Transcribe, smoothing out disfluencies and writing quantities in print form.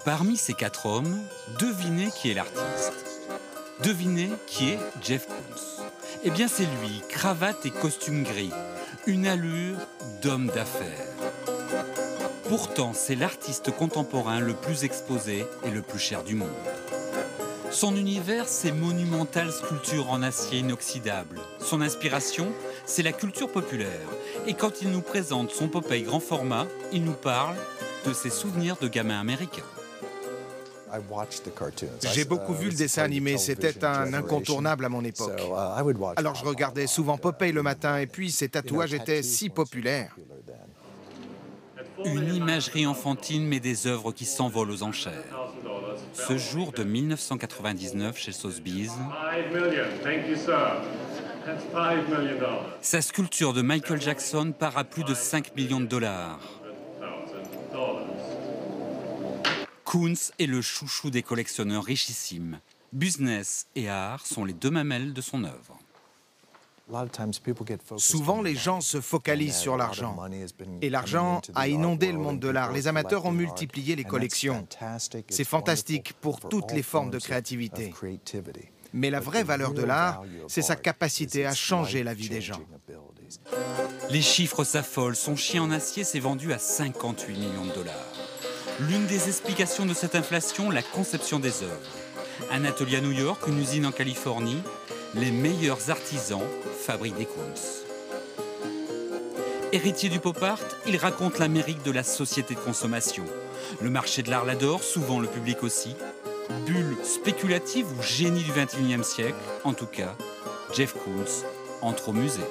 Parmi ces 4 hommes, devinez qui est l'artiste. Devinez qui est Jeff Koons. Eh bien c'est lui, cravate et costume gris, une allure d'homme d'affaires. Pourtant, c'est l'artiste contemporain le plus exposé et le plus cher du monde. Son univers, c'est monumentales sculptures en acier inoxydable. Son inspiration, c'est la culture populaire. Et quand il nous présente son Popeye grand format, il nous parle de ses souvenirs de gamin américain. J'ai beaucoup vu le dessin animé, c'était un incontournable à mon époque. Alors je regardais souvent Popeye le matin et puis ces tatouages étaient si populaires. Une imagerie enfantine mais des œuvres qui s'envolent aux enchères. Ce jour de 1999 chez Sotheby's, sa sculpture de Michael Jackson part à plus de 5 millions de dollars. Koons est le chouchou des collectionneurs richissimes. Business et art sont les deux mamelles de son œuvre. Souvent, les gens se focalisent sur l'argent. Et l'argent a inondé le monde de l'art. Les amateurs ont multiplié les collections. C'est fantastique pour toutes les formes de créativité. Mais la vraie valeur de l'art, c'est sa capacité à changer la vie des gens. Les chiffres s'affolent. Son chien en acier s'est vendu à 58 millions de dollars. L'une des explications de cette inflation, la conception des œuvres. Un atelier à New York, une usine en Californie, les meilleurs artisans fabriquent des Koons. Héritier du pop art, il raconte l'Amérique de la société de consommation. Le marché de l'art l'adore, souvent le public aussi. Bulle spéculative ou génie du XXIe siècle, en tout cas, Jeff Koons entre au musée.